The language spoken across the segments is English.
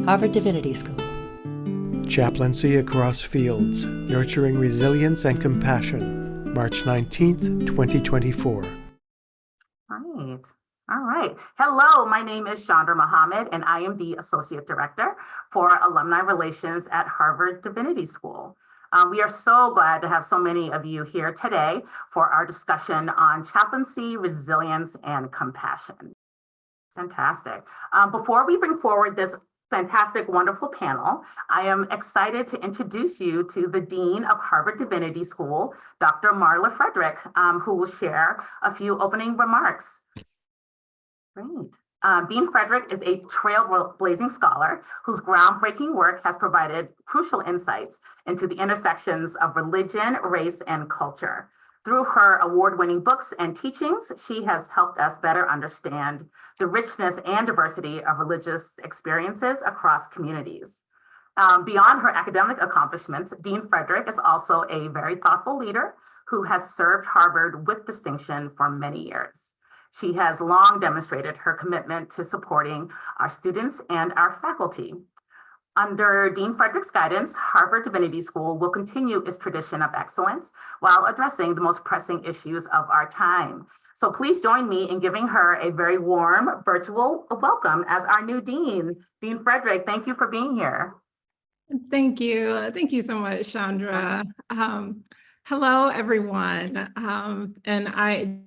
Harvard Divinity School. Chaplaincy Across Fields, Nurturing Resilience and Compassion, March 19th, 2024. Right. All right. Hello, my name is Chandra Mohammed, and I am the Associate Director for Alumni Relations at Harvard Divinity School. We are so glad to have so many of you here today for our discussion on chaplaincy, resilience, and compassion. Fantastic. Before we bring forward this fantastic, wonderful panel, I am excited to introduce you to the Dean of Harvard Divinity School, Dr. Marla Frederick, who will share a few opening remarks. Great. Dean Frederick is a trailblazing scholar whose groundbreaking work has provided crucial insights into the intersections of religion, race, and culture. Through her award-winning books and teachings, she has helped us better understand the richness and diversity of religious experiences across communities. Beyond her academic accomplishments, Dean Frederick is also a very thoughtful leader who has served Harvard with distinction for many years. She has long demonstrated her commitment to supporting our students and our faculty. Under Dean Frederick's guidance, Harvard Divinity School will continue its tradition of excellence while addressing the most pressing issues of our time. So please join me in giving her a very warm virtual welcome as our new Dean. Dean Frederick, thank you for being here. Thank you. Thank you so much, Chandra. Hello, everyone. And I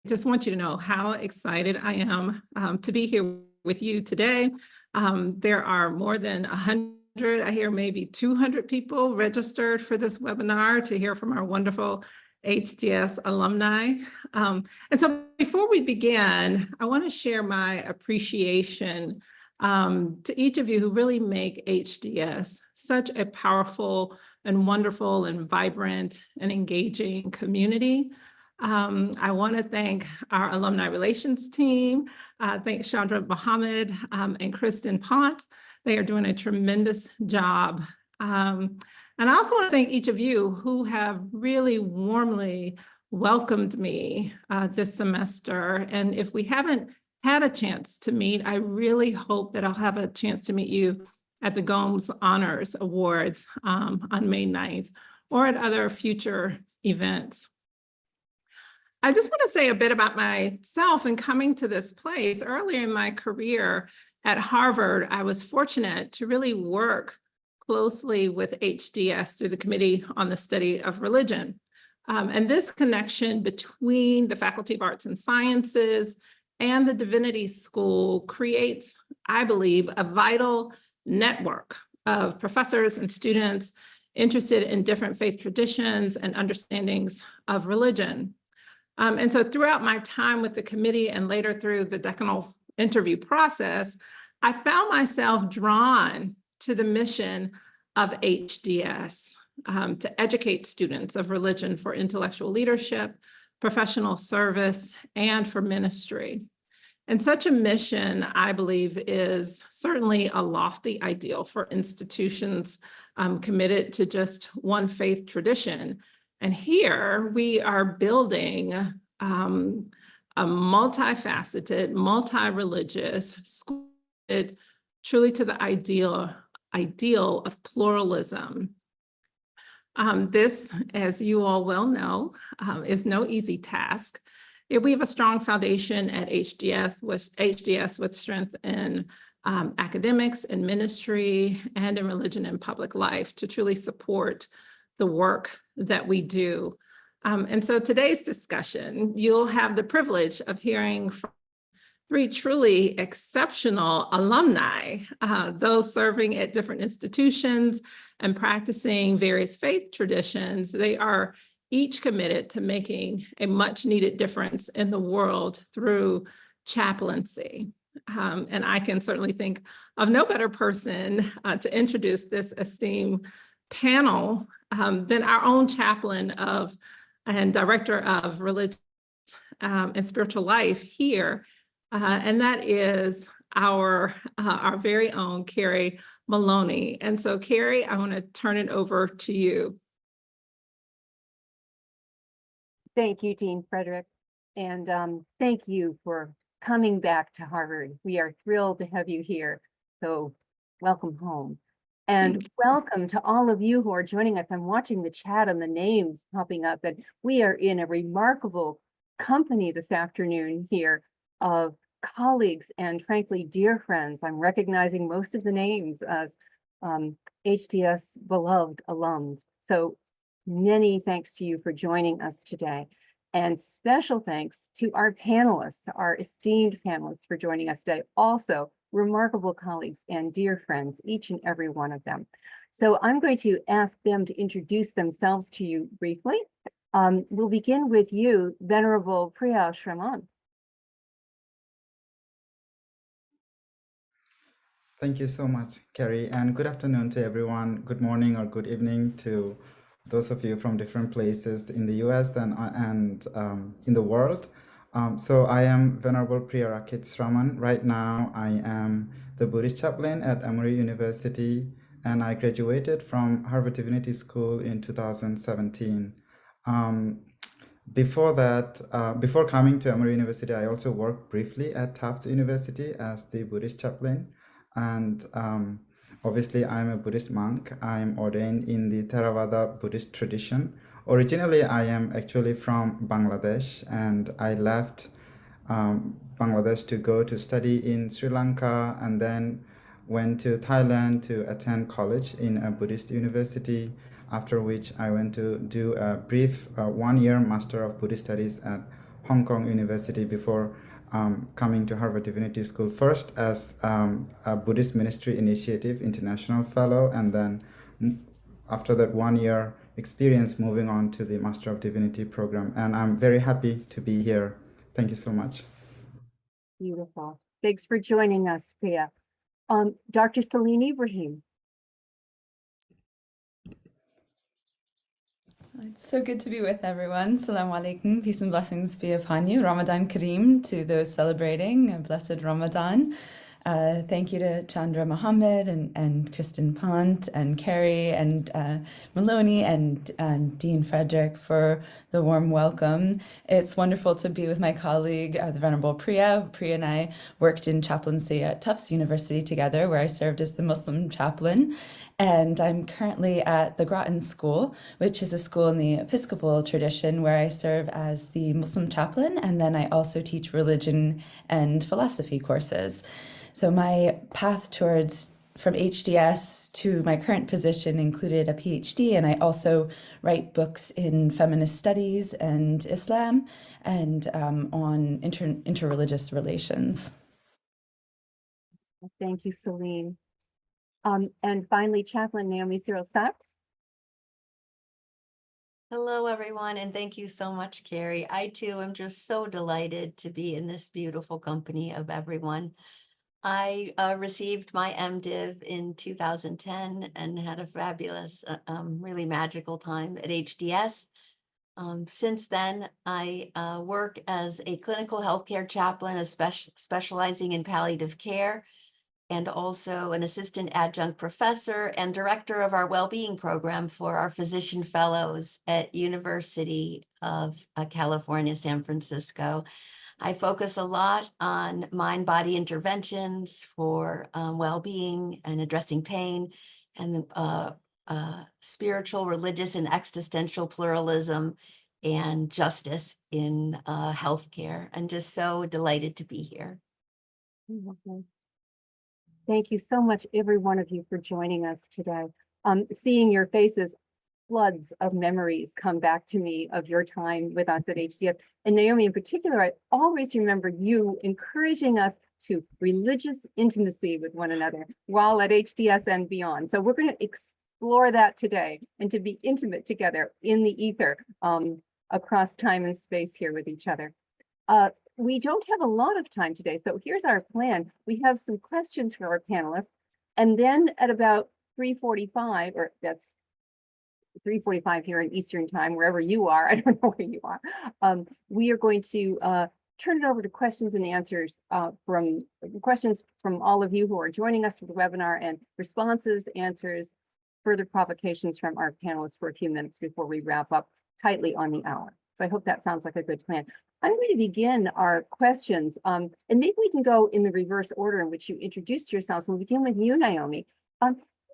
just want you to know how excited I am to be here with you today. There are more than 100, I hear maybe 200 people registered for this webinar to hear from our wonderful HDS alumni. And so before we begin, I want to share my appreciation to each of you who really make HDS such a powerful and wonderful and vibrant and engaging community. I want to thank our alumni relations team, thank Chandra Mohammed and Kristen Pont. They are doing a tremendous job. And I also want to thank each of you who have really warmly welcomed me this semester. And if we haven't had a chance to meet, I really hope that I'll have a chance to meet you at the Gomes Honors Awards on May 9th or at other future events. I just want to say a bit about myself and coming to this place. Earlier in my career at Harvard, I was fortunate to really work closely with HDS through the Committee on the Study of Religion. And this connection between the Faculty of Arts and Sciences and the Divinity School creates, I believe, a vital network of professors and students interested in different faith traditions and understandings of religion. And so throughout my time with the committee and later through the decanal interview process, I found myself drawn to the mission of HDS to educate students of religion for intellectual leadership, professional service, and for ministry. And such a mission, I believe, is certainly a lofty ideal for institutions committed to just one faith tradition. And here we are building a multifaceted, multi-religious school truly to the ideal of pluralism. This, as you all well know, is no easy task. We have a strong foundation at HDS with strength in academics and ministry and in religion and public life to truly support the work that we do. And so today's discussion, you'll have the privilege of hearing from three truly exceptional alumni, those serving at different institutions and practicing various faith traditions. They are each committed to making a much needed difference in the world through chaplaincy. And I can certainly think of no better person to introduce this esteemed panel than our own chaplain and director of religion and spiritual life here, and that is our very own Kerry Maloney. And so, Kerry, I want to turn it over to you. Thank you, Dean Frederick, and thank you for coming back to Harvard. We are thrilled to have you here. So welcome home. And welcome to all of you who are joining us. I'm watching the chat and the names popping up, and we are in a remarkable company this afternoon here of colleagues and frankly, dear friends. I'm recognizing most of the names as HDS beloved alums. So many thanks to you for joining us today. And special thanks to our panelists, our esteemed panelists for joining us today. Also, remarkable colleagues and dear friends, each and every one of them. So I'm going to ask them to introduce themselves to you briefly. We'll begin with you, Venerable Priya Sraman. Thank you so much, Kerry, and good afternoon to everyone. Good morning or good evening to those of you from different places in the US and in the world. So I am Venerable Priya Rakkhit Sraman. Right now, I am the Buddhist Chaplain at Emory University, and I graduated from Harvard Divinity School in 2017. Before that, before coming to Emory University, I also worked briefly at Tufts University as the Buddhist Chaplain. And obviously, I'm a Buddhist monk. I'm ordained in the Theravada Buddhist tradition. Originally, I am actually from Bangladesh, and I left Bangladesh to go to study in Sri Lanka, and then went to Thailand to attend college in a Buddhist university, after which I went to do a brief one-year Master of Buddhist Studies at Hong Kong University before coming to Harvard Divinity School, first as a Buddhist Ministry Initiative International Fellow, and then after that 1 year experience, moving on to the Master of Divinity program. And I'm very happy to be here. Thank you so much. Beautiful. Thanks for joining us, Priya. Dr. Celene Ibrahim. It's so good to be with everyone. Assalamu alaikum. Peace and blessings be upon you. Ramadan Kareem to those celebrating a blessed Ramadan. Thank you to Chandra Mohammed and Kristen Pont and Kerry and Maloney and Dean Frederick for the warm welcome. It's wonderful to be with my colleague, the Venerable Priya. Priya and I worked in chaplaincy at Tufts University together, where I served as the Muslim Chaplain. And I'm currently at the Groton School, which is a school in the Episcopal tradition, where I serve as the Muslim Chaplain, and then I also teach religion and philosophy courses. So my path towards from HDS to my current position included a PhD, and I also write books in feminist studies and Islam and on interreligious relations. Thank you, Celene. And finally, Chaplain Naomi Tzril Saks. Hello, everyone, and thank you so much, Kerry. I, too, am just so delighted to be in this beautiful company of everyone. I received my MDiv in 2010 and had a fabulous, really magical time at HDS. Since then, I work as a clinical healthcare chaplain, specializing in palliative care, and also an assistant adjunct professor and director of our well-being program for our physician fellows at University of California, San Francisco. I focus a lot on mind-body interventions for well-being and addressing pain, and spiritual, religious, and existential pluralism and justice in healthcare. I'm just so delighted to be here. Thank you so much, every one of you, for joining us today. Seeing your faces, floods of memories come back to me of your time with us at HDS. And Naomi, in particular, I always remember you encouraging us to religious intimacy with one another while at HDS and beyond. So we're going to explore that today, and to be intimate together in the ether across time and space here with each other. We don't have a lot of time today, so here's our plan. We have some questions for our panelists, and then at about 3:45, or that's 3:45 here in Eastern time, wherever you are, I don't know where you are, we are going to turn it over to questions and answers from questions from all of you who are joining us for the webinar, and responses, answers, further provocations from our panelists for a few minutes before we wrap up tightly on the hour. So I hope that sounds like a good plan. I'm going to begin our questions, and maybe we can go in the reverse order in which you introduced yourselves. We'll begin with you, Naomi.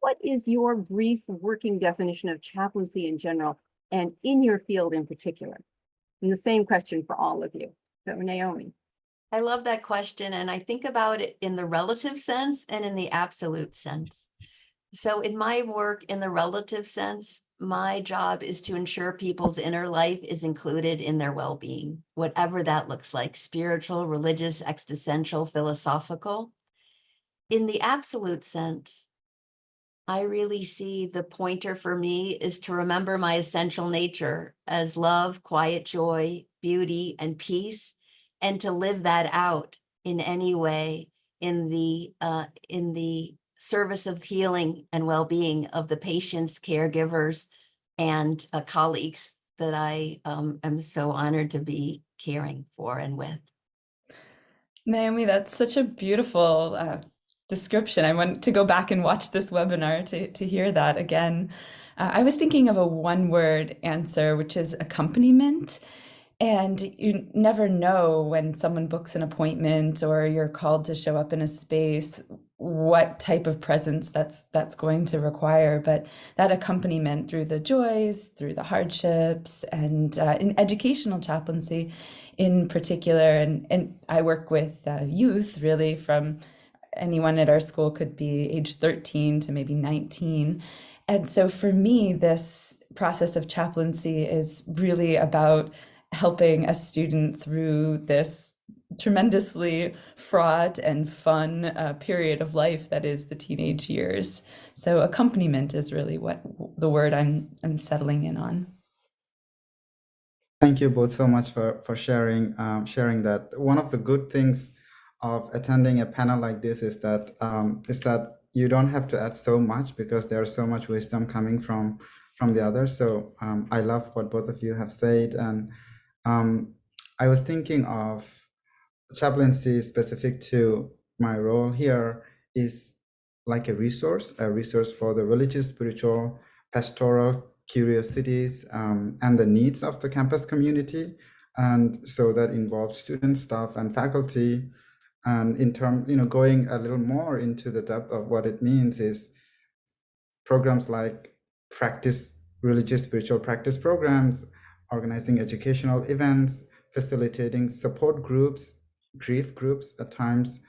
What is your brief working definition of chaplaincy in general and in your field in particular? And the same question for all of you. So Naomi. I love that question, and I think about it in the relative sense and in the absolute sense. So in my work in the relative sense, my job is to ensure people's inner life is included in their well-being, whatever that looks like, spiritual, religious, existential, philosophical. In the absolute sense, I really see the pointer for me is to remember my essential nature as love, quiet joy, beauty, and peace, and to live that out in any way in the service of healing and well-being of the patients, caregivers, and colleagues that I am so honored to be caring for and with. Naomi, that's such a beautiful description. I want to go back and watch this webinar to hear that again. I was thinking of a one-word answer, which is accompaniment. And you never know when someone books an appointment or you're called to show up in a space, what type of presence that's going to require. But that accompaniment through the joys, through the hardships, and in educational chaplaincy in particular, and I work with youth really from anyone at our school could be age 13 to maybe 19. And so for me, this process of chaplaincy is really about helping a student through this tremendously fraught and fun period of life that is the teenage years. So accompaniment is really what the word I'm settling in on. Thank you both so much for sharing that. One of the good things of attending a panel like this is that you don't have to add so much because there's so much wisdom coming from the others. So I love what both of you have said, and I was thinking of chaplaincy specific to my role here is like a resource for the religious, spiritual, pastoral curiosities and the needs of the campus community. And so that involves students, staff, and faculty. And in term, going a little more into the depth of what it means is programs like religious spiritual practice programs, organizing educational events, facilitating support groups, grief groups at times,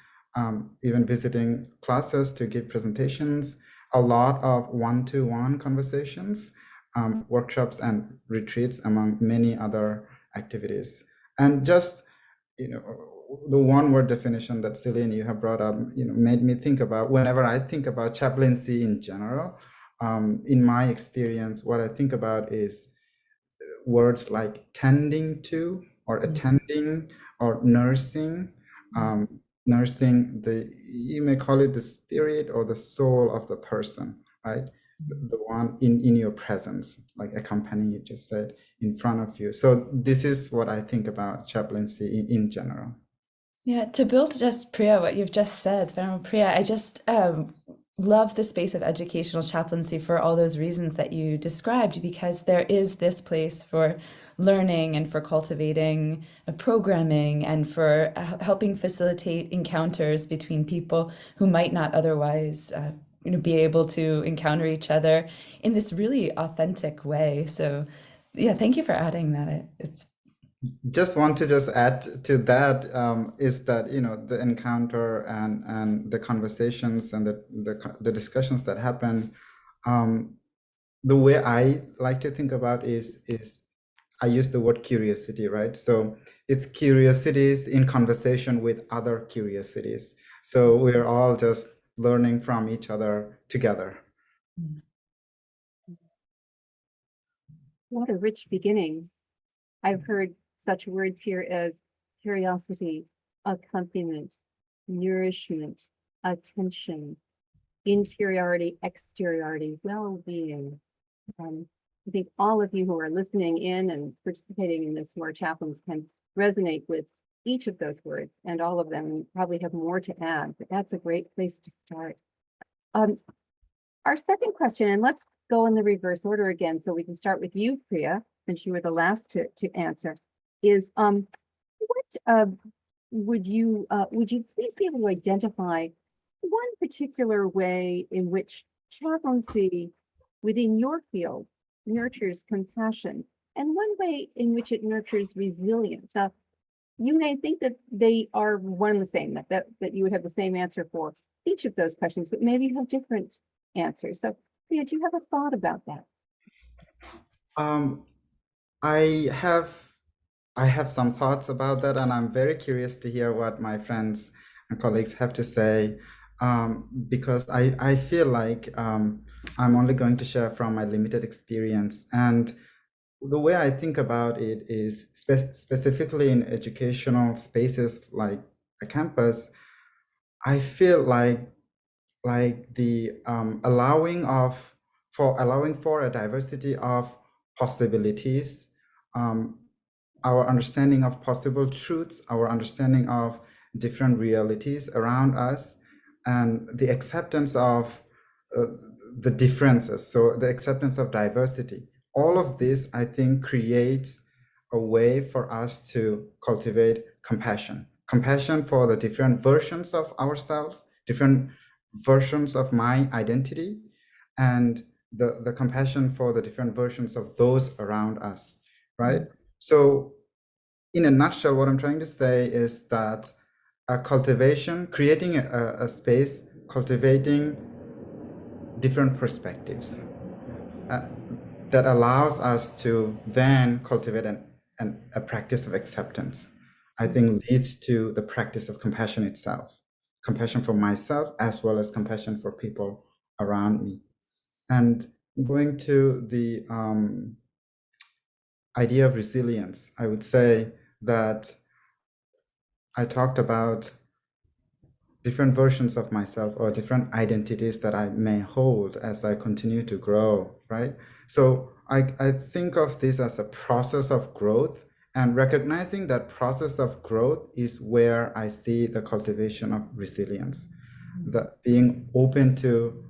even visiting classes to give presentations, a lot of one-to-one conversations, workshops and retreats, among many other activities. And just, the one-word definition that Celene, you have brought up, made me think about, whenever I think about chaplaincy in general, in my experience, what I think about is words like tending to, or attending, or nursing, nursing you may call it the spirit or the soul of the person, right? The one in your presence, like accompanying, you just said, in front of you. So this is what I think about chaplaincy in general. Yeah, to build just Priya, what you've just said, Venerable Priya, I just love the space of educational chaplaincy for all those reasons that you described, because there is this place for learning and for cultivating programming and for helping facilitate encounters between people who might not otherwise be able to encounter each other in this really authentic way. So yeah, thank you for adding that. It's just want to add to that is that the encounter and the conversations and the discussions that happen, the way I like to think about is I use the word curiosity, right? So it's curiosities in conversation with other curiosities. So we're all just learning from each other together. What a rich beginning. I've heard such words here as curiosity, accompaniment, nourishment, attention, interiority, exteriority, well-being. I think all of you who are listening in and participating in this, who are chaplains, can resonate with each of those words, and all of them, and probably have more to add, but that's a great place to start. Our second question, and let's go in the reverse order again, so we can start with you, Priya, since you were the last to answer, is what would you please be able to identify one particular way in which chaplaincy within your field nurtures compassion, and one way in which it nurtures resilience? Now, you may think that they are one and the same, that you would have the same answer for each of those questions, but maybe you have different answers. So, Priya, do you have a thought about that? I have some thoughts about that, and I'm very curious to hear what my friends and colleagues have to say, because I feel like I'm only going to share from my limited experience. And the way I think about it is specifically in educational spaces like a campus, I feel like the allowing for a diversity of possibilities, our understanding of possible truths, our understanding of different realities around us, and the acceptance of the differences, so the acceptance of diversity. All of this, I think, creates a way for us to cultivate compassion for the different versions of ourselves, different versions of my identity, and the compassion for the different versions of those around us, right? So in a nutshell, what I'm trying to say is that creating a space, cultivating different perspectives that allows us to then cultivate a practice of acceptance, I think leads to the practice of compassion itself, compassion for myself as well as compassion for people around me. And going to the idea of resilience, I would say that I talked about different versions of myself or different identities that I may hold as I continue to grow, right? So I think of this as a process of growth, and recognizing that process of growth is where I see the cultivation of resilience, that being open to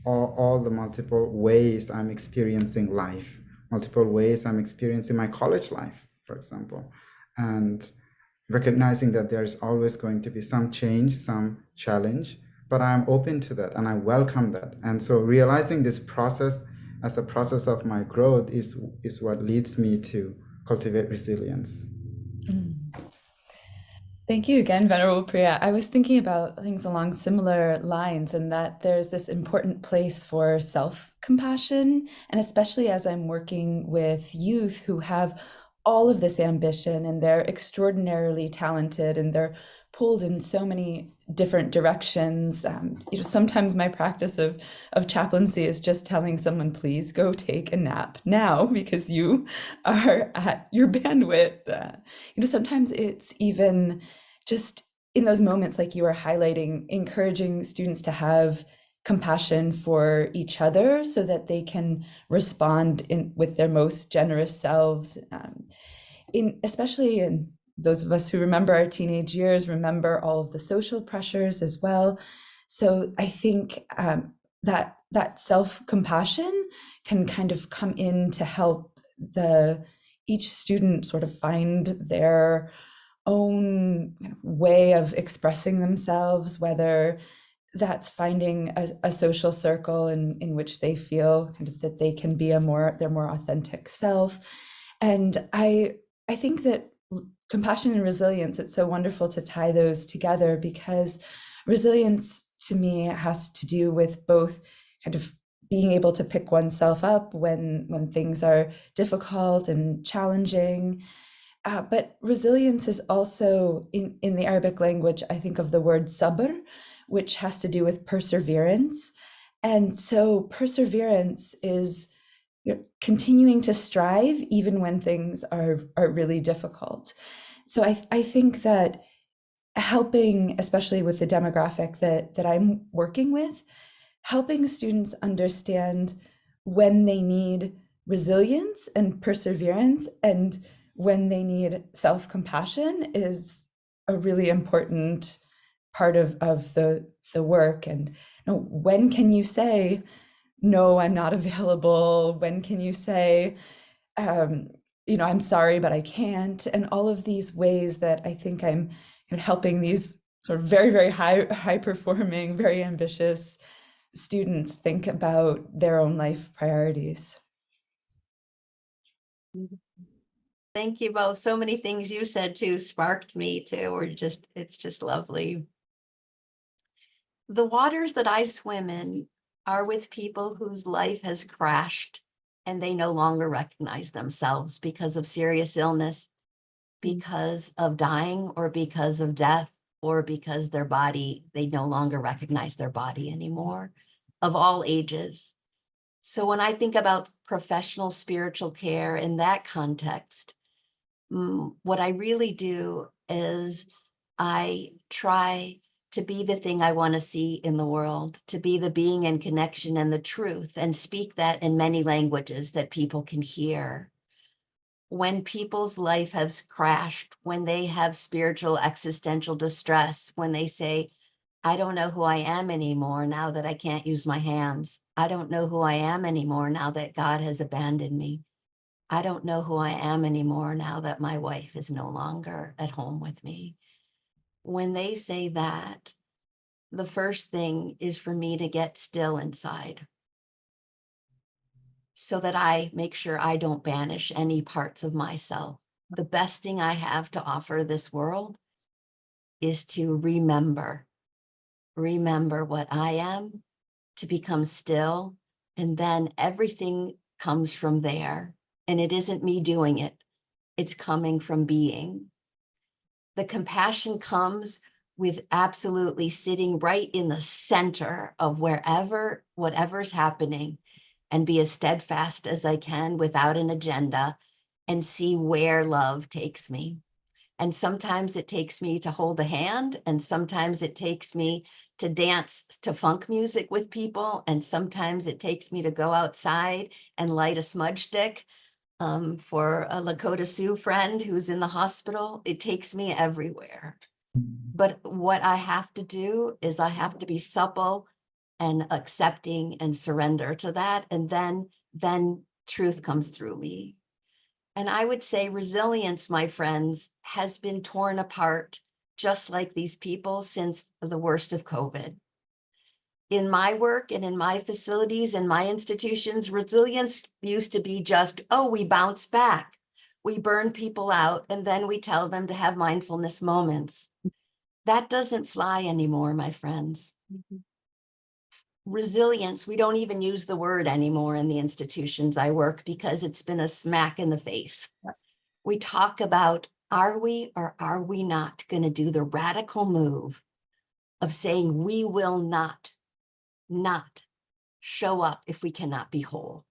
all the multiple ways I'm experiencing life, multiple ways I'm experiencing my college life, for example, and recognizing that there's always going to be some change, some challenge, but I'm open to that and I welcome that. And so realizing this process as a process of my growth is what leads me to cultivate resilience. Thank you again, Venerable Priya. I was thinking about things along similar lines, and that there's this important place for self-compassion, and especially as I'm working with youth who have all of this ambition and they're extraordinarily talented and they're pulled in so many different directions. Sometimes my practice of chaplaincy is just telling someone, please go take a nap now because you are at your bandwidth. Sometimes it's even just in those moments, like you were highlighting, encouraging students to have compassion for each other so that they can respond with their most generous selves. Especially in those of us who remember our teenage years, remember all of the social pressures as well. So I think that self-compassion can kind of come in to help each student sort of find their own way of expressing themselves, whether that's finding a social circle in which they feel kind of that they can be their more authentic self. And I think that compassion and resilience, it's so wonderful to tie those together, because resilience to me has to do with both kind of being able to pick oneself up when things are difficult and challenging. But resilience is also, in the Arabic language, I think of the word sabr, which has to do with perseverance. And so perseverance is continuing to strive even when things are really difficult. So I think that helping, especially with the demographic that I'm working with, helping students understand when they need resilience and perseverance and when they need self-compassion is a really important part of the work. And when can you say, no, I'm not available? When can you say, you know, I'm sorry, but I can't, and all of these ways that I think I'm kind of helping these sort of very, very high performing, very ambitious students think about their own life priorities. Thank you both. So many things you said too sparked me too, or just, it's just lovely. The waters that I swim in are with people whose life has crashed and they no longer recognize themselves because of serious illness, because of dying, or because of death, or because their body, they no longer recognize their body anymore, of all ages. So when I think about professional spiritual care in that context, what I really do is I try to be the thing I want to see in the world, to be the being and connection and the truth, and speak that in many languages that people can hear. When people's life has crashed, when they have spiritual existential distress, when they say, I don't know who I am anymore now that I can't use my hands. I don't know who I am anymore now that God has abandoned me. I don't know who I am anymore now that my wife is no longer at home with me. When they say that, the first thing is for me to get still inside so that I make sure I don't banish any parts of myself. The best thing I have to offer this world is to remember what I am, to become still, and then everything comes from there. And it isn't me doing it. It's coming from being. The compassion comes with absolutely sitting right in the center of whatever's happening, and be as steadfast as I can without an agenda, and see where love takes me. And sometimes it takes me to hold a hand, and sometimes it takes me to dance to funk music with people, and sometimes it takes me to go outside and light a smudge stick. For a Lakota Sioux friend who's in the hospital, it takes me everywhere. But what I have to do is I have to be supple and accepting and surrender to that. And then truth comes through me. And I would say resilience, my friends, has been torn apart, just like these people, since the worst of COVID. In my work and in my facilities and my institutions, resilience used to be just, oh, we bounce back. We burn people out, and then we tell them to have mindfulness moments. That doesn't fly anymore, my friends. Resilience, we don't even use the word anymore in the institutions I work because it's been a smack in the face. We talk about, are we or are we not going to do the radical move of saying we will not show up if we cannot be whole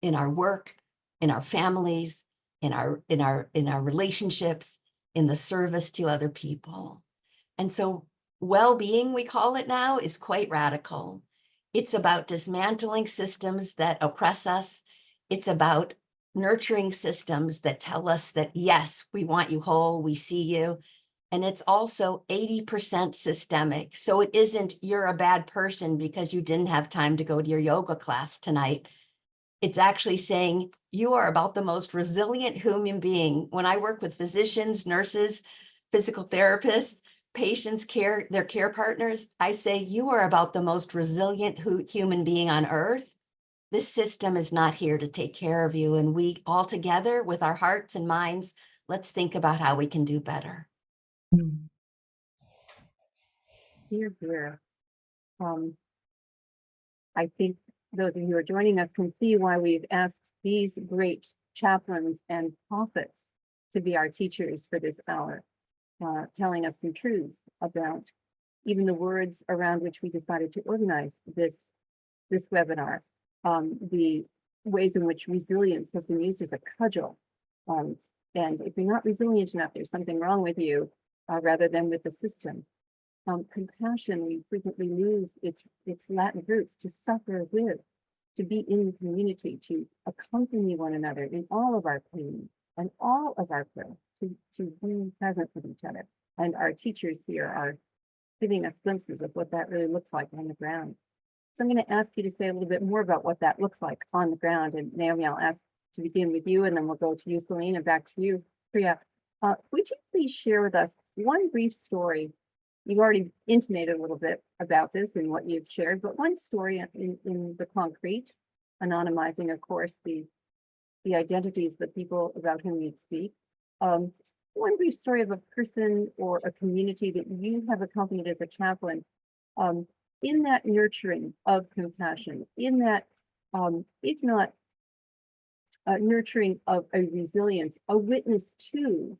in our work, in our families, in our relationships, in the service to other people. And so well-being, we call it now, is quite radical. It's about dismantling systems that oppress us. It's about nurturing systems that tell us that, yes, we want you whole, we see you. And it's also 80% systemic. So it isn't you're a bad person because you didn't have time to go to your yoga class tonight. It's actually saying you are about the most resilient human being. When I work with physicians, nurses, physical therapists, patients, their care partners, I say you are about the most resilient human being on earth. This system is not here to take care of you. And we all together with our hearts and minds, let's think about how we can do better. Here, here. I think those of you who are joining us can see why we've asked these great chaplains and prophets to be our teachers for this hour, telling us some truths about even the words around which we decided to organize this webinar, the ways in which resilience has been used as a cudgel. And if you're not resilient enough, there's something wrong with you, rather than with the system. Compassion, we frequently lose its Latin roots, to suffer with, to be in the community, to accompany one another in all of our pain and all of our growth, to be present with each other. And our teachers here are giving us glimpses of what that really looks like on the ground. So I'm going to ask you to say a little bit more about what that looks like on the ground. And Naomi, I'll ask to begin with you, and then we'll go to you, Celene, and back to you, Priya. Would you please share with us one brief story? You've already intimated a little bit about this and what you've shared, but one story in the concrete, anonymizing, of course, the identities, the people about whom you'd speak. One brief story of a person or a community that you have accompanied as a chaplain, in that nurturing of compassion, in that, if not nurturing of a resilience, a witness to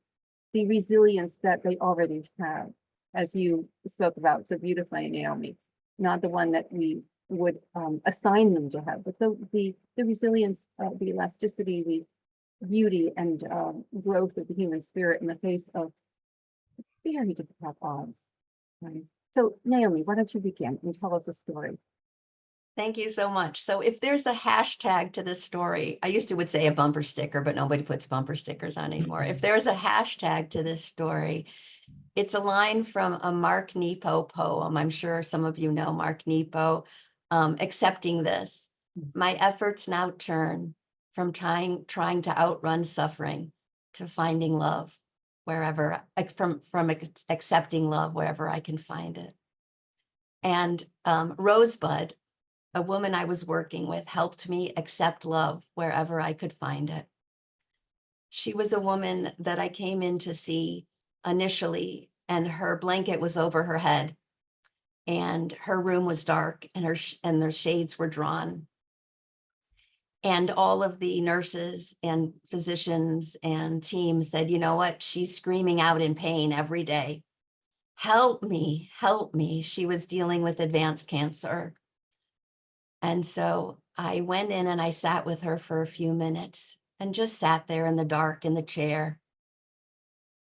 the resilience that they already have, as you spoke about so beautifully, Naomi, not the one that we would assign them to have, but the resilience, the elasticity, the beauty and growth of the human spirit in the face of very difficult odds. Right? So Naomi, why don't you begin and tell us a story? Thank you so much. So if there's a hashtag to this story, I used to would say a bumper sticker, but nobody puts bumper stickers on anymore. If there's a hashtag to this story, it's a line from a Mark Nepo poem. I'm sure some of you know Mark Nepo. Accepting this, my efforts now turn from trying to outrun suffering to finding love wherever, from accepting love wherever I can find it. And Rosebud, a woman I was working with, helped me accept love wherever I could find it. She was a woman that I came in to see initially, and her blanket was over her head, and her room was dark, and their shades were drawn. And all of the nurses and physicians and teams said, you know what? She's screaming out in pain every day. Help me, help me. She was dealing with advanced cancer. And so I went in and I sat with her for a few minutes and just sat there in the dark in the chair.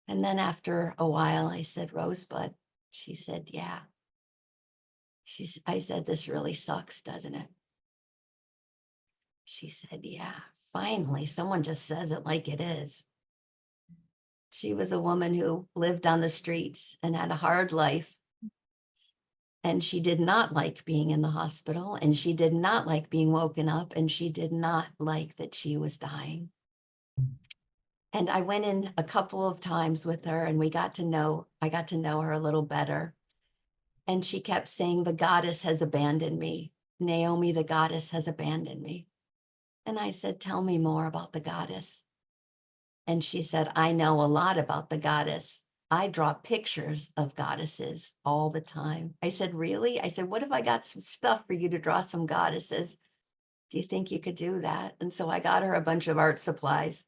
And then after a while, I said, Rosebud. She said, yeah. I said, this really sucks, doesn't it? She said, yeah, finally, someone just says it like it is. She was a woman who lived on the streets and had a hard life. And she did not like being in the hospital, and she did not like being woken up, and she did not like that she was dying. And I went in a couple of times with her, and I got to know her a little better. And she kept saying, the goddess has abandoned me. Naomi, the goddess has abandoned me. And I said, tell me more about the goddess. And she said, I know a lot about the goddess. I draw pictures of goddesses all the time. I said, really? I said, what if I got some stuff for you to draw some goddesses? Do you think you could do that? And so I got her a bunch of art supplies.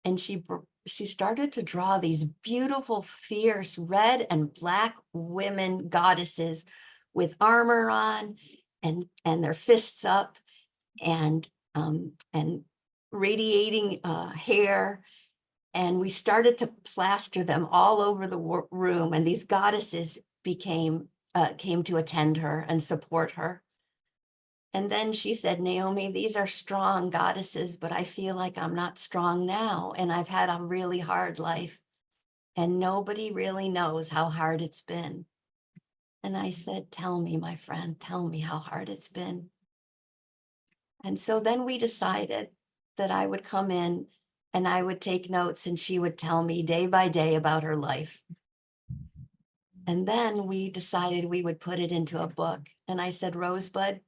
And she started to draw these beautiful, fierce red and black women goddesses with armor on and their fists up and radiating hair. And we started to plaster them all over the room. And these goddesses came to attend her and support her. And then she said, Naomi, these are strong goddesses, but I feel like I'm not strong now. And I've had a really hard life. And nobody really knows how hard it's been. And I said, tell me, my friend, tell me how hard it's been. And so then we decided that I would come in and I would take notes, and she would tell me day by day about her life. And then we decided we would put it into a book. And I said, Rosebud,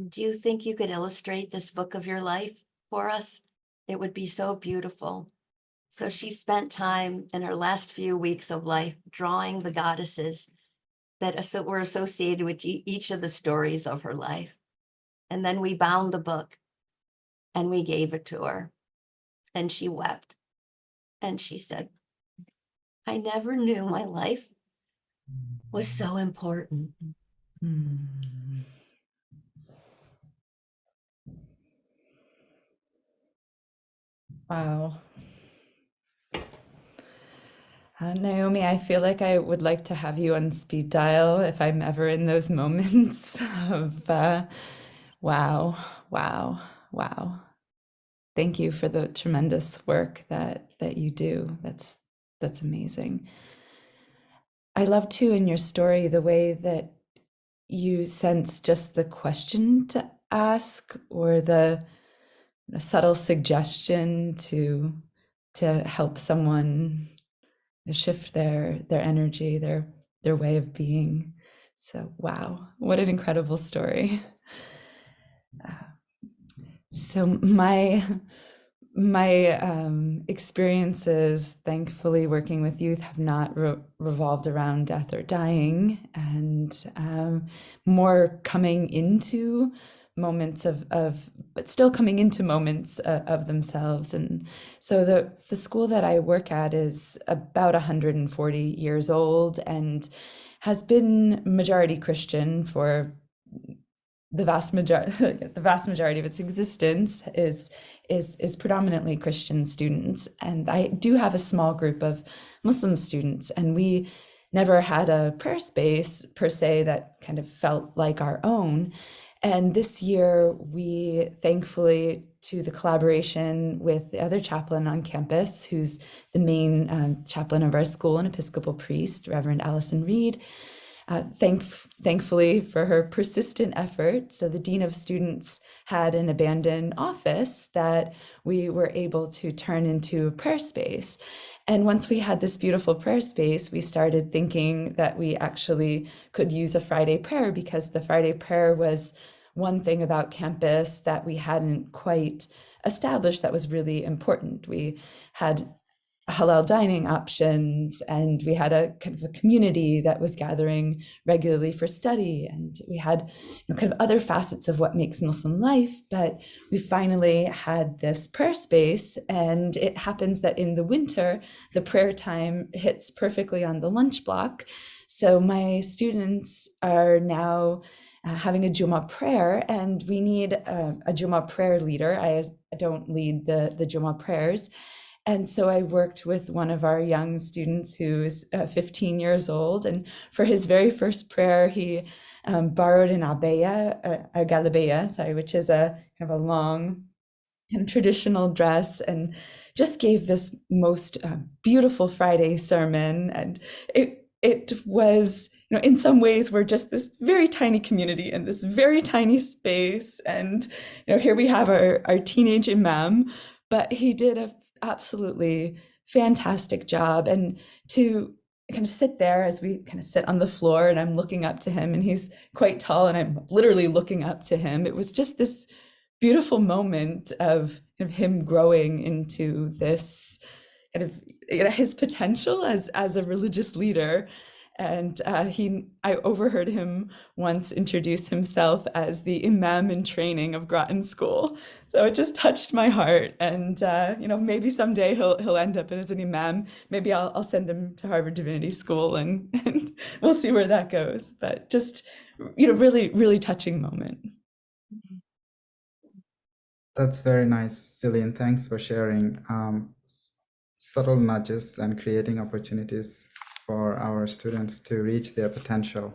do you think you could illustrate this book of your life for us? It would be so beautiful. So she spent time in her last few weeks of life drawing the goddesses that were associated with each of the stories of her life. And then we bound the book and we gave it to her. And she wept. And she said, I never knew my life was so important. Wow. Naomi, I feel like I would like to have you on speed dial if I'm ever in those moments of wow, wow, wow. Thank you for the tremendous work that you do. That's amazing. I love too in your story the way that you sense just the question to ask, or the a subtle suggestion to help someone shift their energy, their way of being. So wow, what an incredible story. So my experiences, thankfully, working with youth have not revolved around death or dying, and more coming into moments but still coming into moments of themselves. And so the school that I work at is about 140 years old and has been majority Christian for the vast majority of its existence is predominantly Christian students. And I do have a small group of Muslim students, and we never had a prayer space per se that kind of felt like our own. And this year, we thankfully, to the collaboration with the other chaplain on campus, who's the main chaplain of our school, an Episcopal priest, Reverend Allison Reed, thankfully for her persistent efforts, so the Dean of Students had an abandoned office that we were able to turn into a prayer space. And once we had this beautiful prayer space, we started thinking that we actually could use a Friday prayer, because the Friday prayer was one thing about campus that we hadn't quite established that was really important. We had halal dining options, and we had a kind of a community that was gathering regularly for study, and we had kind of other facets of what makes Muslim life. But we finally had this prayer space, and it happens that in the winter the prayer time hits perfectly on the lunch block. So my students are now having a Jummah prayer, and we need a Jummah prayer leader. I don't lead the Jummah prayers. And so I worked with one of our young students who's 15 years old. And for his very first prayer, he borrowed an abaya, a galabeya, which is a kind of a long and traditional dress, and just gave this most beautiful Friday sermon. And it was, in some ways, we're just this very tiny community in this very tiny space. And, here we have our teenage imam, but he did a absolutely fantastic job. And to kind of sit there as we kind of sit on the floor, and I'm looking up to him, and he's quite tall, and I'm literally looking up to him. It was just this beautiful moment of him growing into this kind of his potential as a religious leader. And I overheard him once introduce himself as the imam in training of Groton School. So it just touched my heart. And maybe someday he'll end up as an imam. Maybe I'll send him to Harvard Divinity School, and we'll see where that goes. But just really, really touching moment. That's very nice, Celene. Thanks for sharing subtle nudges and creating opportunities for our students to reach their potential,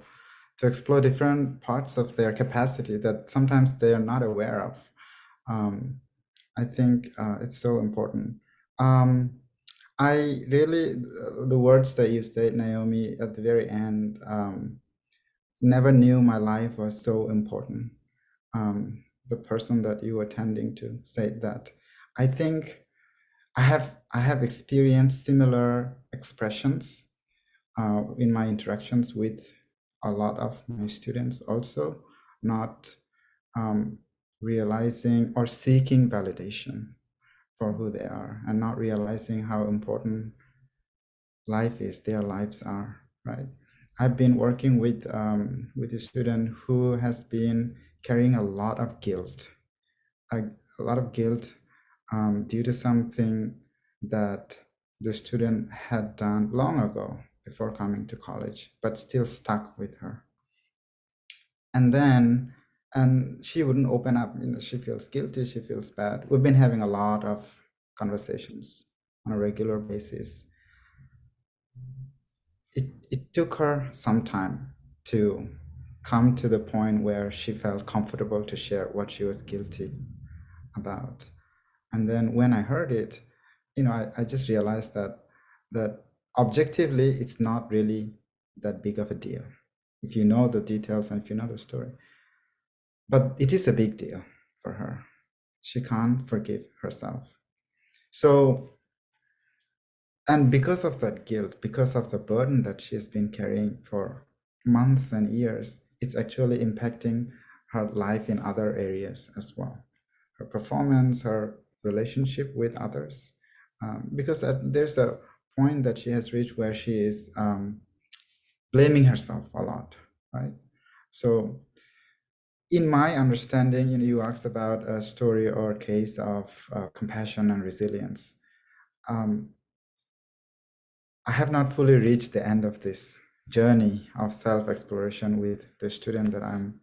to explore different parts of their capacity that sometimes they are not aware of. I think it's so important. I really, the words that you said, Naomi, at the very end, never knew my life was so important. The person that you were tending to said that. I think I have experienced similar expressions in my interactions with a lot of my students, also not realizing or seeking validation for who they are, and not realizing how important life is, their lives are, right? I've been working with a student who has been carrying a lot of guilt, due to something that the student had done long ago before coming to college, but still stuck with her. And she wouldn't open up. She feels guilty, she feels bad. We've been having a lot of conversations on a regular basis. It took her some time to come to the point where she felt comfortable to share what she was guilty about. And then when I heard it, I just realized that objectively, it's not really that big of a deal if you know the details and if you know the story. But it is a big deal for her. She can't forgive herself. So, and because of that guilt, because of the burden that she's been carrying for months and years, it's actually impacting her life in other areas as well. Her performance, her relationship with others. Because there's a point that she has reached where she is blaming herself a lot, right? So in my understanding, you asked about a story or case of compassion and resilience. I have not fully reached the end of this journey of self-exploration with the student that I'm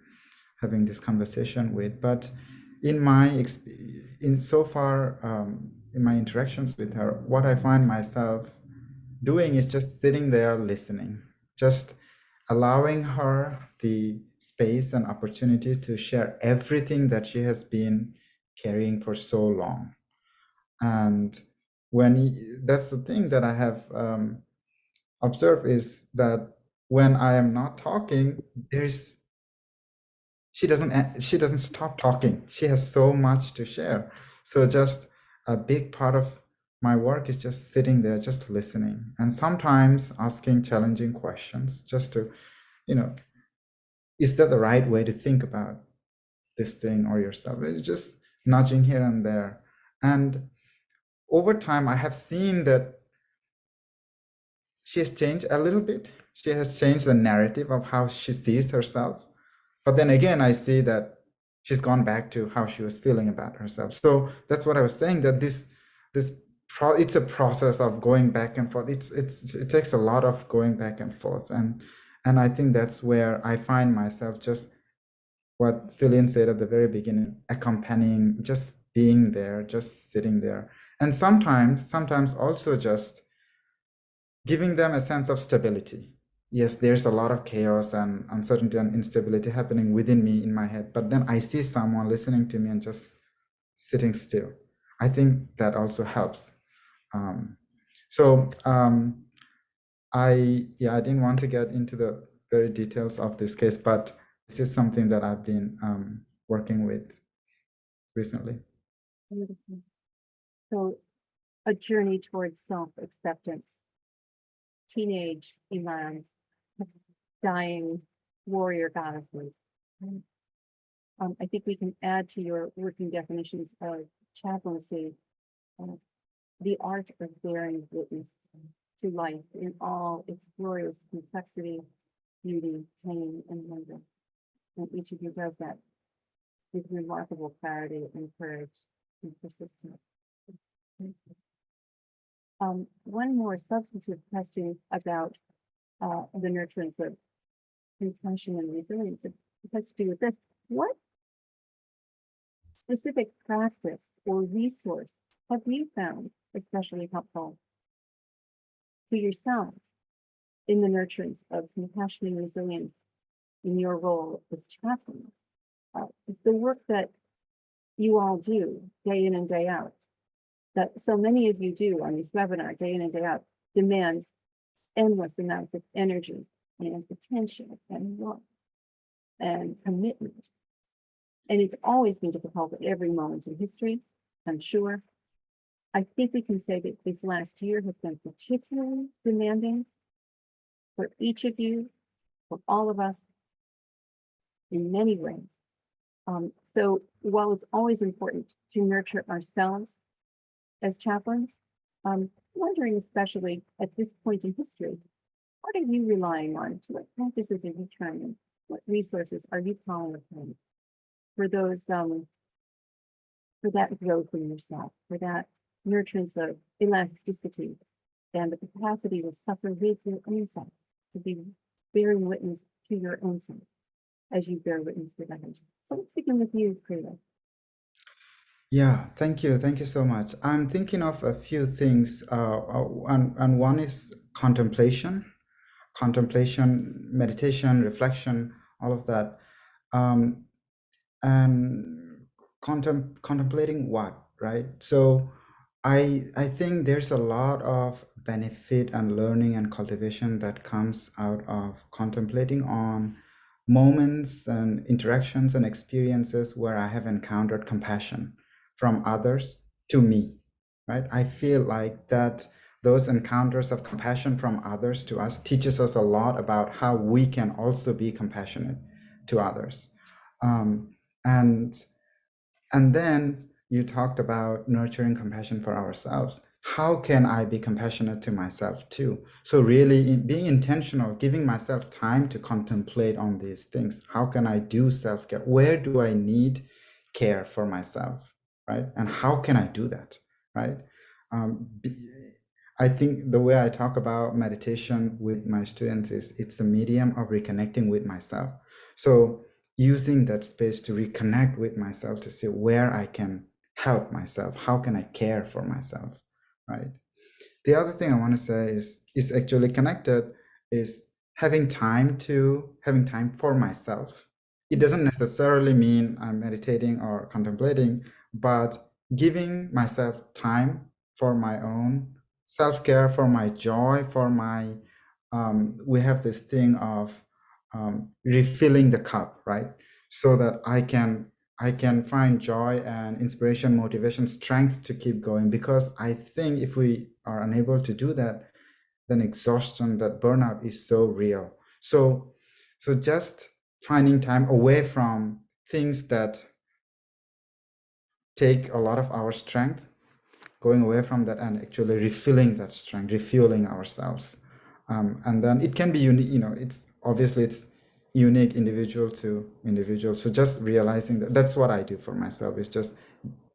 having this conversation with, but in my in my interactions with her, what I find myself doing is just sitting there listening, just allowing her the space and opportunity to share everything that she has been carrying for so long. And that's the thing that I have observed, is that when I am not talking, she doesn't stop talking. She has so much to share. So just a big part of my work is just sitting there, just listening, and sometimes asking challenging questions, just to, is that the right way to think about this thing or yourself? It's just nudging here and there. And over time, I have seen that she has changed a little bit. She has changed the narrative of how she sees herself. But then again, I see that she's gone back to how she was feeling about herself. So that's what I was saying, that it's a process of going back and forth. It takes a lot of going back and forth. And I think that's where I find myself, just what Celene said at the very beginning, accompanying, just being there, just sitting there. And sometimes also just giving them a sense of stability. Yes, there's a lot of chaos and uncertainty and instability happening within me, in my head, but then I see someone listening to me and just sitting still. I think that also helps. I didn't want to get into the very details of this case, but this is something that I've been working with recently. Beautiful. So a journey towards self-acceptance. Teenage Imams, dying warrior goddesses. I think we can add to your working definitions of chaplaincy the art of bearing witness to life in all its glorious complexity, beauty, pain, and wonder. And each of you does that with remarkable clarity and courage and persistence. One more substantive question about the nurturance of compassion and resilience. It has to do with this. What specific practice or resource have you found especially helpful to yourselves in the nurturance of compassion and resilience in your role as chaplains? It's the work that you all do day in and day out, that so many of you do on this webinar day in and day out, demands endless amounts of energy and attention and work and commitment. And it's always been difficult at every moment in history, I'm sure. I think we can say that this last year has been particularly demanding for each of you, for all of us, in many ways. So while it's always important to nurture ourselves as chaplains, I'm wondering, especially at this point in history, what are you relying on? What practices are you trying? What resources are you calling upon for those, for that growth in yourself, for that nurturance of elasticity and the capacity to suffer with your own self, to be bearing witness to your own self as you bear witness with others? So let's begin with you, Priya. Yeah, thank you so much. I'm thinking of a few things, and one is contemplation, meditation, reflection, all of that, and contemplating what, right? So I think there's a lot of benefit and learning and cultivation that comes out of contemplating on moments and interactions and experiences where I have encountered compassion, from others to me, right? I feel like that those encounters of compassion from others to us teaches us a lot about how we can also be compassionate to others. And then you talked about nurturing compassion for ourselves. How can I be compassionate to myself too? So really being intentional, giving myself time to contemplate on these things. How can I do self-care? Where do I need care for myself, right? And how can I do that, right? I think the way I talk about meditation with my students is it's a medium of reconnecting with myself. So using that space to reconnect with myself, to see where I can help myself, how can I care for myself, right? The other thing I want to say is actually connected, is having time for myself. It doesn't necessarily mean I'm meditating or contemplating, but giving myself time for my own self-care, for my joy, for my we have this thing of refilling the cup, right? So that I can find joy and inspiration, motivation, strength to keep going. Because I think if we are unable to do that, then exhaustion, that burnout is so real. So just finding time away from things that take a lot of our strength, going away from that and actually refilling that strength, refueling ourselves. And then it can be unique, it's unique individual to individual. So just realizing that's what I do for myself, is just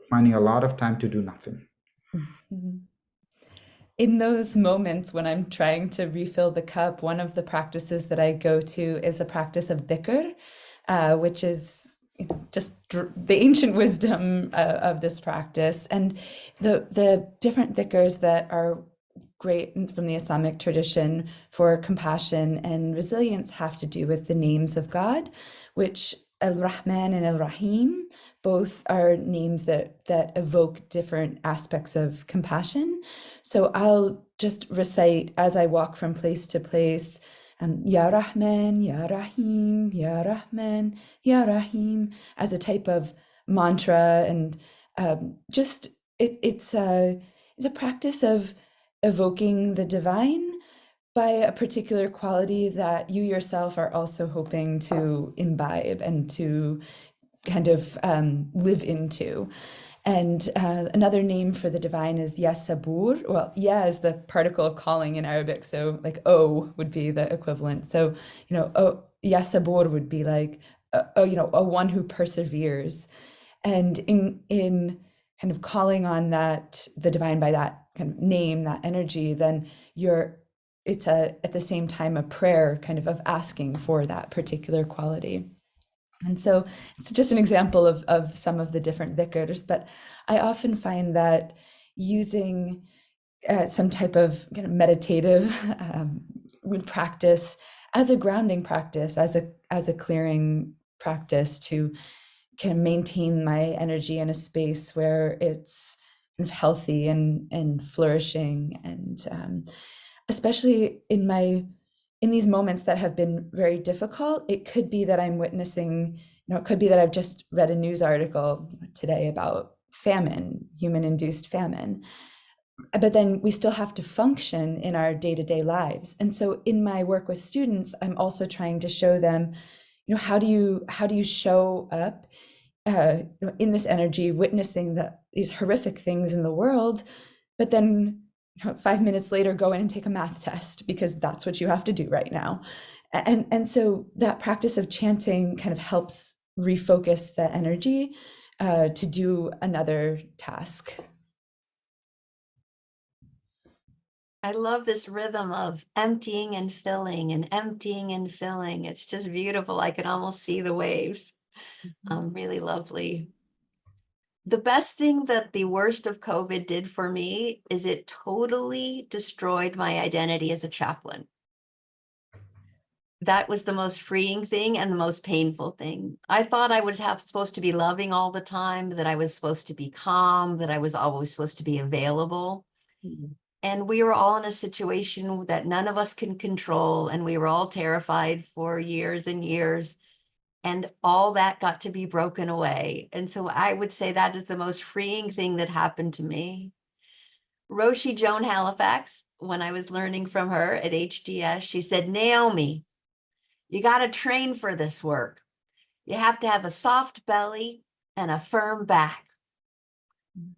finding a lot of time to do nothing. In those moments when I'm trying to refill the cup, one of the practices that I go to is a practice of dhikr, which is just the ancient wisdom of this practice. And the different dhikrs that are great from the Islamic tradition for compassion and resilience have to do with the names of God, which Al-Rahman and Al-Rahim both are names that evoke different aspects of compassion. So I'll just recite as I walk from place to place, Ya Rahman, Ya Rahim, Ya Rahman, Ya Rahim, as a type of mantra. And it's a practice of evoking the divine by a particular quality that you yourself are also hoping to imbibe and to kind of live into. And another name for the divine is Ya Sabur. Well, Ya is the particle of calling in Arabic, so like O would be the equivalent. So, Ya Sabur would be like, a one who perseveres. And in kind of calling on the divine by that kind of name, that energy, then it's at the same time a prayer kind of asking for that particular quality. And so it's just an example of some of the different dhikrs, but I often find that using some type of kind of meditative practice as a grounding practice, as a clearing practice, to kind of maintain my energy in a space where it's kind of healthy and flourishing. And especially in these moments that have been very difficult, it could be that I'm witnessing, it could be that I've just read a news article today about famine, human-induced famine. But then we still have to function in our day-to-day lives. And so in my work with students, I'm also trying to show them, how do you show up in this energy, witnessing these horrific things in the world, but then 5 minutes later go in and take a math test because that's what you have to do right now. And so that practice of chanting kind of helps refocus the energy to do another task. I love this rhythm of emptying and filling and emptying and filling. It's just beautiful. I can almost see the waves. Really lovely. The best thing that the worst of COVID did for me is it totally destroyed my identity as a chaplain. That was the most freeing thing and the most painful thing. I thought I was supposed to be loving all the time, that I was supposed to be calm, that I was always supposed to be available. Mm-hmm. And we were all in a situation that none of us can control. And we were all terrified for years and years. And all that got to be broken away. And so I would say that is the most freeing thing that happened to me. Roshi Joan Halifax, when I was learning from her at HDS, she said, Naomi, you got to train for this work. You have to have a soft belly and a firm back.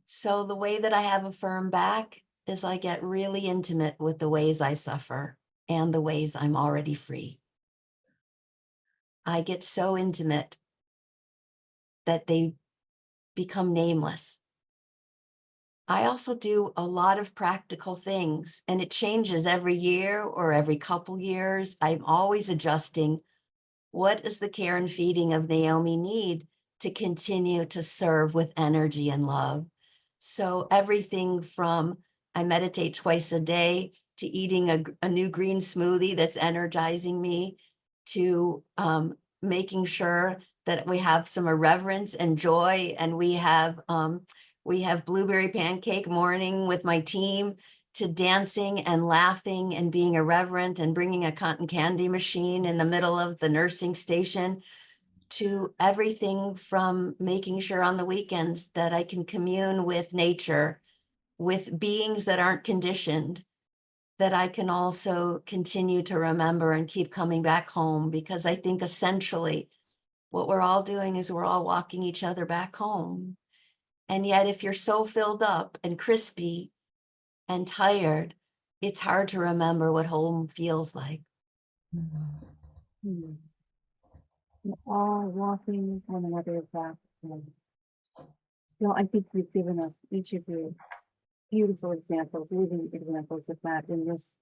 So the way that I have a firm back is I get really intimate with the ways I suffer and the ways I'm already free. I get so intimate that they become nameless. I also do a lot of practical things, and it changes every year or every couple years. I'm always adjusting. What does the care and feeding of Naomi need to continue to serve with energy and love? So everything from I meditate twice a day to eating a new green smoothie that's energizing me to making sure that we have some irreverence and joy, and we have blueberry pancake morning with my team, to dancing and laughing and being irreverent and bringing a cotton candy machine in the middle of the nursing station, to everything from making sure on the weekends that I can commune with nature, with beings that aren't conditioned, that I can also continue to remember and keep coming back home, because I think essentially what we're all doing is we're all walking each other back home. And yet, if you're so filled up and crispy and tired, it's hard to remember what home feels like. We're all walking one another back home. So I think you've given us, each of you, beautiful examples, living examples of that in this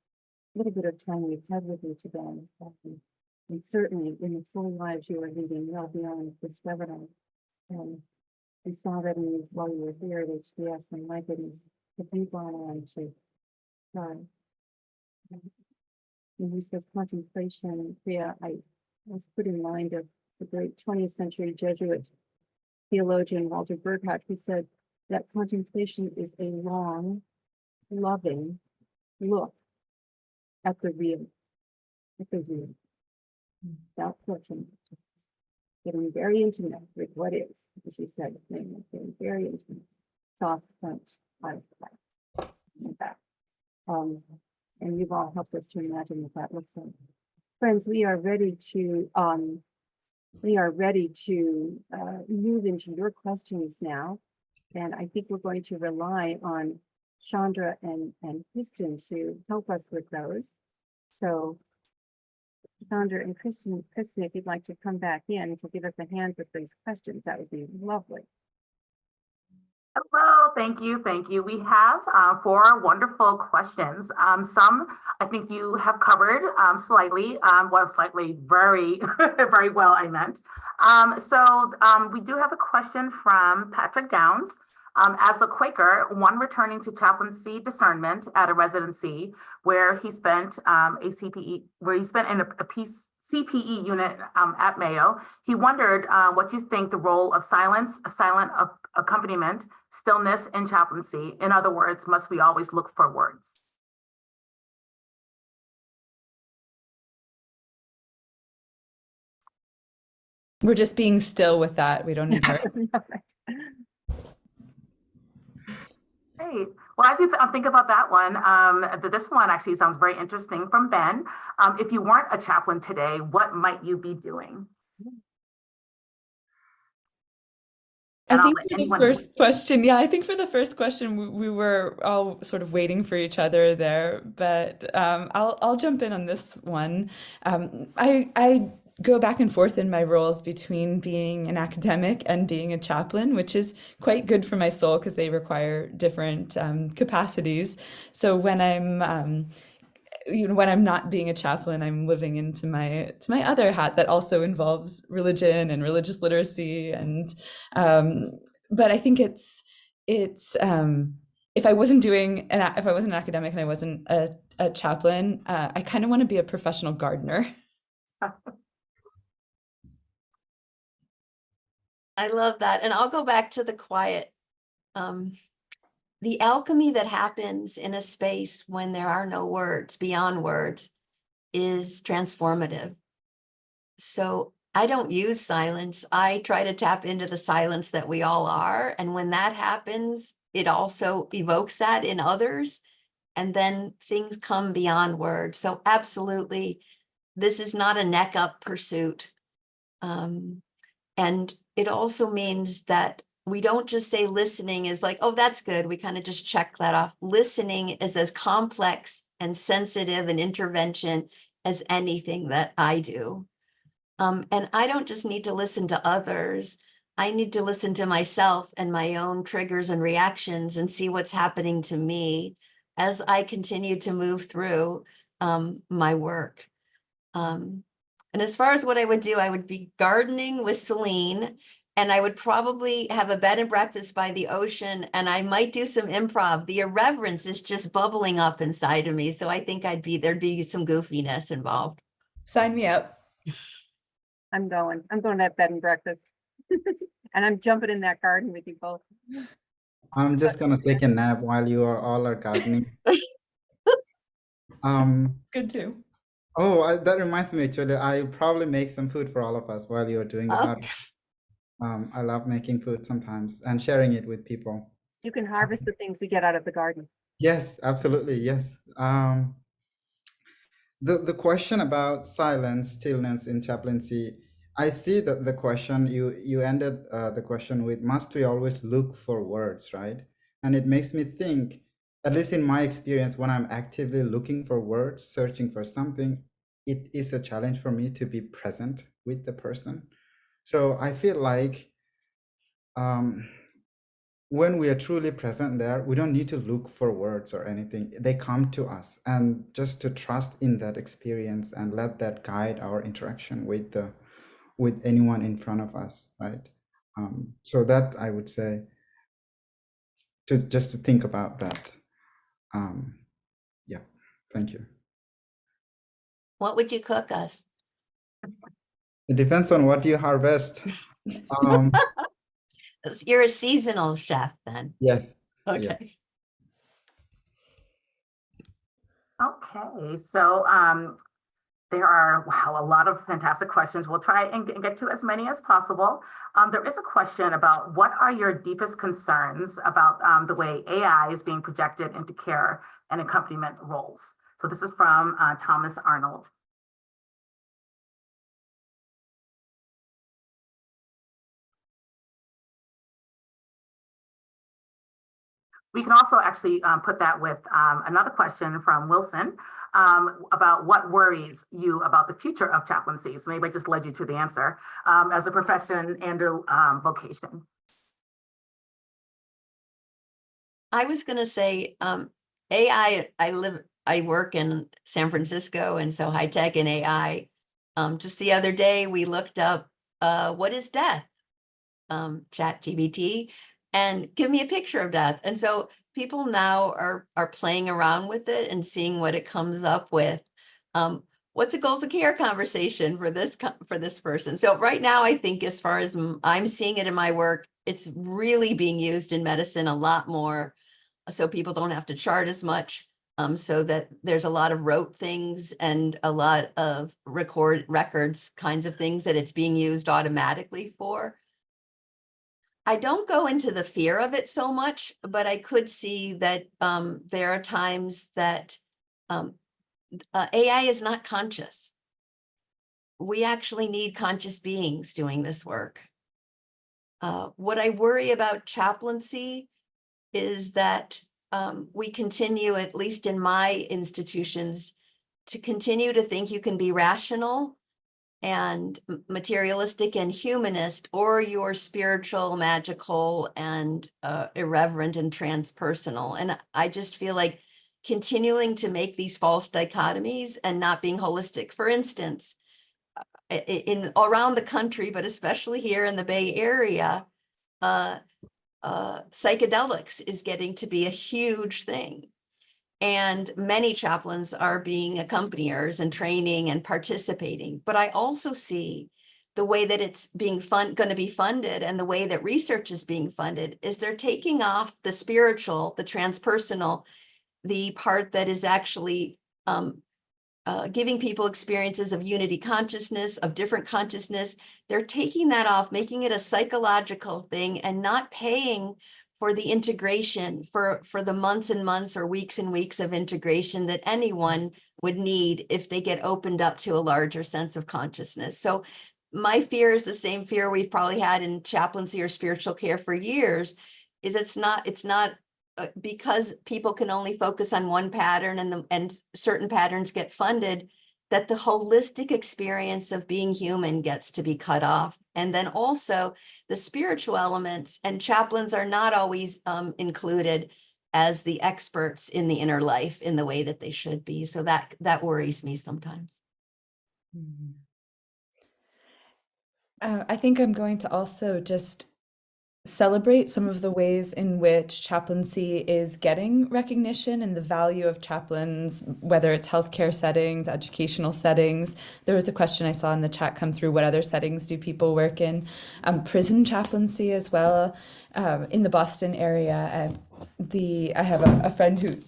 little bit of time we've had with you today. And certainly in the full lives you are leading well beyond this webinar. And we saw that in you while you were here at HDS, and my goodness, if you've gone on to try. When you said contemplation, Priya, I was put in mind of the great 20th century Jesuit theologian Walter Burghardt, who said that contemplation is a long, loving look at the real, without pushing, getting very intimate with what is, as you said, getting very intimate, soft front, eyes back, and back. And you've all helped us to imagine what that looks like. Friends, we are ready to move into your questions now. And I think we're going to rely on Chandra and Kristen to help us with those. So Chandra and Kristen, if you'd like to come back in to give us a hand with these questions, that would be lovely. Hello, thank you. We have 4 wonderful questions. Some I think you have covered slightly, very, very well, I meant. So we do have a question from Patrick Downs. As a Quaker, one returning to chaplaincy discernment at a residency where he spent in a CPE unit at Mayo, he wondered what you think the role of silence, silent accompaniment, stillness in chaplaincy. In other words, must we always look for words? We're just being still with that. We don't need her. Great. Well, as you think about that one, this one actually sounds very interesting from Ben. If you weren't a chaplain today, what might you be doing? I think for the first question, I think for the first question, we were all sort of waiting for each other there, but I'll jump in on this one. I go back and forth in my roles between being an academic and being a chaplain, which is quite good for my soul because they require different capacities. So when I'm when I'm not being a chaplain, I'm living into my other hat that also involves religion and religious literacy. And but I think it's if I wasn't an academic and I wasn't a chaplain, I kind of want to be a professional gardener. I love that. And I'll go back to the quiet. The alchemy that happens in a space when there are no words, beyond words, is transformative. So I don't use silence. I try to tap into the silence that we all are. And when that happens, it also evokes that in others. And then things come beyond words. So absolutely, this is not a neck up pursuit. And it also means that we don't just say listening is like, oh, that's good. We kind of just check that off. Listening is as complex and sensitive an intervention as anything that I do. And I don't just need to listen to others. I need to listen to myself and my own triggers and reactions and see what's happening to me as I continue to move through my work. And as far as what I would do, I would be gardening with Celene, and I would probably have a bed and breakfast by the ocean, and I might do some improv. The irreverence is just bubbling up inside of me. So I think there'd be some goofiness involved. Sign me up. I'm going to that bed and breakfast. And I'm jumping in that garden with you both. I'm just gonna take a nap while you are gardening. Good too. Oh, that reminds me, actually, I probably make some food for all of us while you're doing the garden. I love making food sometimes and sharing it with people. You can harvest the things we get out of the garden. Yes, absolutely, yes. The question about silence, stillness in chaplaincy, I see that the question, you ended the question with, must we always look for words, right? And it makes me think, at least in my experience, when I'm actively looking for words, searching for something, it is a challenge for me to be present with the person. So I feel like when we are truly present there, we don't need to look for words or anything. They come to us, and just to trust in that experience and let that guide our interaction with anyone in front of us, right? So that I would say, just to think about that. Yeah, thank you. What would you cook us? It depends on what you harvest. You're a seasonal chef then. Yes. Okay. Yeah. Okay, so there are, wow, a lot of fantastic questions. We'll try and get to as many as possible. There is a question about what are your deepest concerns about the way AI is being projected into care and accompaniment roles? So this is from Thomas Arnold. We can also actually put that with another question from Wilson about what worries you about the future of chaplaincy. So maybe I just led you to the answer as a profession and a vocation. I was going to say AI, I work in San Francisco, and so high tech and AI. Just the other day, we looked up what is death? ChatGPT, and give me a picture of death. And so people now are playing around with it and seeing what it comes up with. What's a goals of care conversation for this person? So right now, I think as far as I'm seeing it in my work, it's really being used in medicine a lot more, so people don't have to chart as much. So that there's a lot of rote things and a lot of records kinds of things that it's being used automatically for. I don't go into the fear of it so much, but I could see that there are times that AI is not conscious. We actually need conscious beings doing this work. What I worry about chaplaincy is that we continue, at least in my institutions, to continue to think you can be rational and materialistic and humanist, or you're spiritual, magical, and irreverent and transpersonal. And I just feel like continuing to make these false dichotomies and not being holistic. For instance, in around the country, but especially here in the Bay Area, psychedelics is getting to be a huge thing. And many chaplains are being accompaniers and training and participating. But I also see the way that it's being going to be funded, and the way that research is being funded, is they're taking off the spiritual, the transpersonal, the part that is actually giving people experiences of unity consciousness, of different consciousness. They're taking that off, making it a psychological thing and not paying for the integration, for the months and months or weeks and weeks of integration that anyone would need if they get opened up to a larger sense of consciousness. So my fear is the same fear we've probably had in chaplaincy or spiritual care for years, is it's not because people can only focus on one pattern and certain patterns get funded, that the holistic experience of being human gets to be cut off. And then also the spiritual elements, and chaplains are not always included as the experts in the inner life in the way that they should be. So that worries me sometimes. I think I'm going to also just celebrate some of the ways in which chaplaincy is getting recognition and the value of chaplains, whether it's healthcare settings, educational settings. There was a question I saw in the chat come through: what other settings do people work in? Prison chaplaincy as well. In the Boston area, I have a friend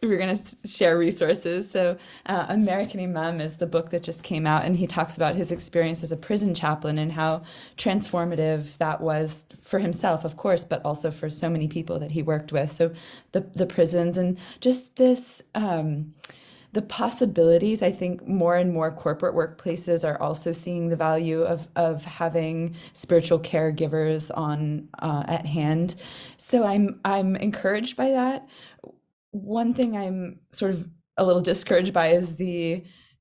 we're going to share resources. So American Imam is the book that just came out, and he talks about his experience as a prison chaplain and how transformative that was for himself, of course, but also for so many people that he worked with. So the prisons and just this, the possibilities. I think more and more corporate workplaces are also seeing the value of having spiritual caregivers on at hand. So I'm encouraged by that. One thing I'm sort of a little discouraged by is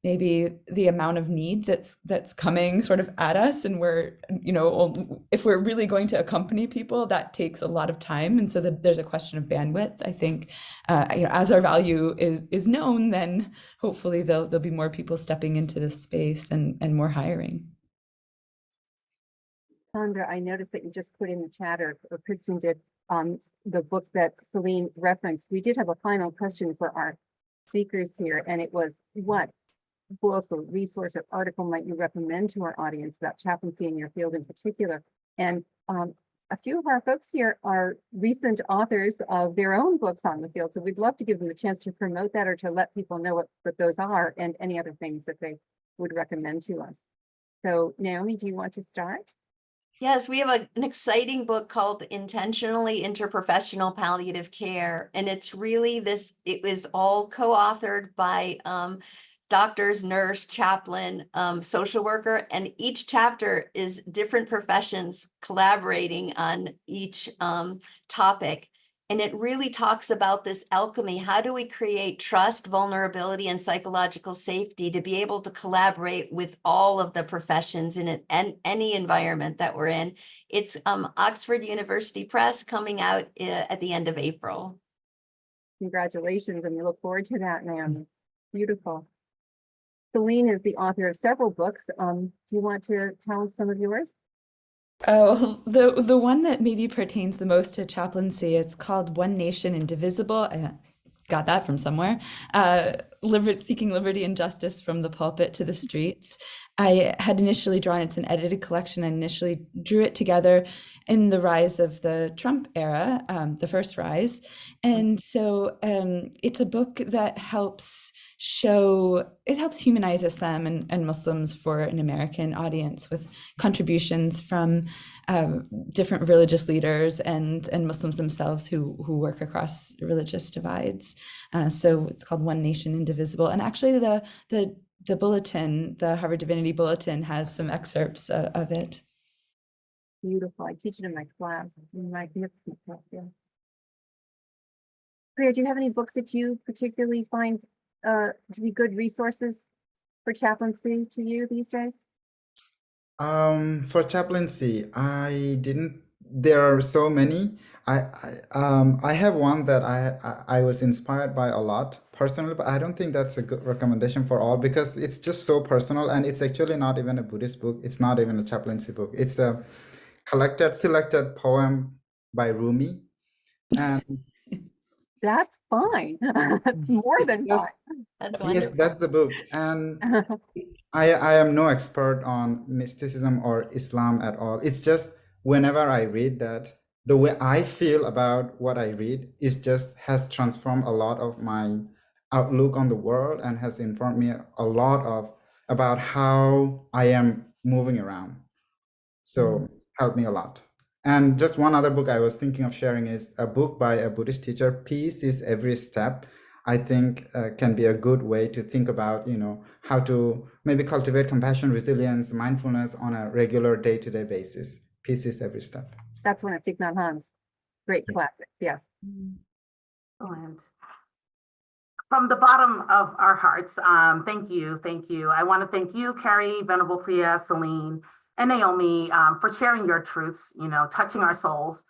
maybe the amount of need that's coming sort of at us, and if we're really going to accompany people, that takes a lot of time, and so there's a question of bandwidth. I think as our value is known, then hopefully there'll be more people stepping into this space and more hiring. Sandra, I noticed that you just put in the chat, or Kristen did, the book that Celene referenced. We did have a final question for our speakers here, and it was, what book or resource or article might you recommend to our audience about chaplaincy in your field in particular? And a few of our folks here are recent authors of their own books on the field, so we'd love to give them the chance to promote that, or to let people know what those are and any other things that they would recommend to us. So Naomi, do you want to start? Yes, we have an exciting book called Intentionally Interprofessional Palliative Care. And it's really it was all co-authored by doctors, nurse, chaplain, social worker, and each chapter is different professions collaborating on each topic. And it really talks about this alchemy. How do we create trust, vulnerability, and psychological safety to be able to collaborate with all of the professions in any environment that we're in? It's Oxford University Press, coming out at the end of April. Congratulations, and we look forward to that, Naomi. Beautiful. Celene is the author of several books. Do you want to tell us some of yours? Oh, the one that maybe pertains the most to chaplaincy, it's called One Nation Indivisible. I got that from somewhere. Seeking liberty and justice from the pulpit to the streets. I had initially drawn, it's an edited collection. I initially drew it together in the rise of the Trump era, the first rise. And so it's a book that helps humanize Islam and Muslims for an American audience, with contributions from different religious leaders and Muslims themselves who work across religious divides. So it's called One Nation Indivisible. And actually the bulletin, the Harvard Divinity Bulletin, has some excerpts of it. Beautiful. I teach it in my class. It's magnificent. Yeah. Priya, do you have any books that you particularly find to be good resources for chaplaincy to you these days? For chaplaincy, there are so many. I have one that I was inspired by a lot personally, but I don't think that's a good recommendation for all, because it's just so personal, and it's actually not even a Buddhist book. It's not even a chaplaincy book. It's a selected poem by Rumi, and That's fine. More than fine. That's yes, wonderful. that's the book. And I am no expert on mysticism or Islam at all. It's just whenever I read that, the way I feel about what I read has transformed a lot of my outlook on the world and has informed me a lot about how I am moving around. So helped me a lot. And just one other book I was thinking of sharing is a book by a Buddhist teacher, Peace is Every Step. I think can be a good way to think about, how to maybe cultivate compassion, resilience, mindfulness on a regular day-to-day basis. Peace is Every Step. That's one of Thich Nhat Hanh's great classics. Yes. Excellent. From the bottom of our hearts, thank you. I want to thank you, Kerry, Venerable Priya, Celene, and Naomi for sharing your truths, touching our souls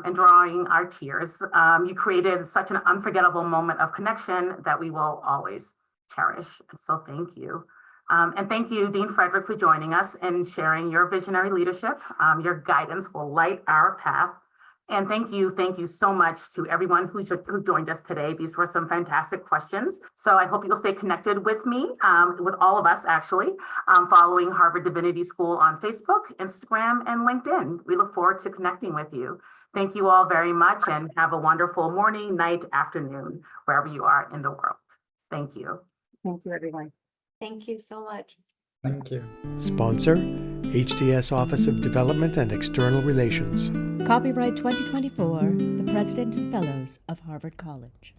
and drawing our tears. You created such an unforgettable moment of connection that we will always cherish. So thank you. And thank you, Dean Frederick, for joining us and sharing your visionary leadership. Your guidance will light our path. And thank you so much to everyone who joined us today. These were some fantastic questions. So I hope you'll stay connected with me, with all of us actually, following Harvard Divinity School on Facebook, Instagram, and LinkedIn. We look forward to connecting with you. Thank you all very much and have a wonderful morning, night, afternoon, wherever you are in the world. Thank you. Thank you, everyone. Thank you so much. Thank you. Sponsor, HDS Office of Development and External Relations. Copyright 2024, the President and Fellows of Harvard College.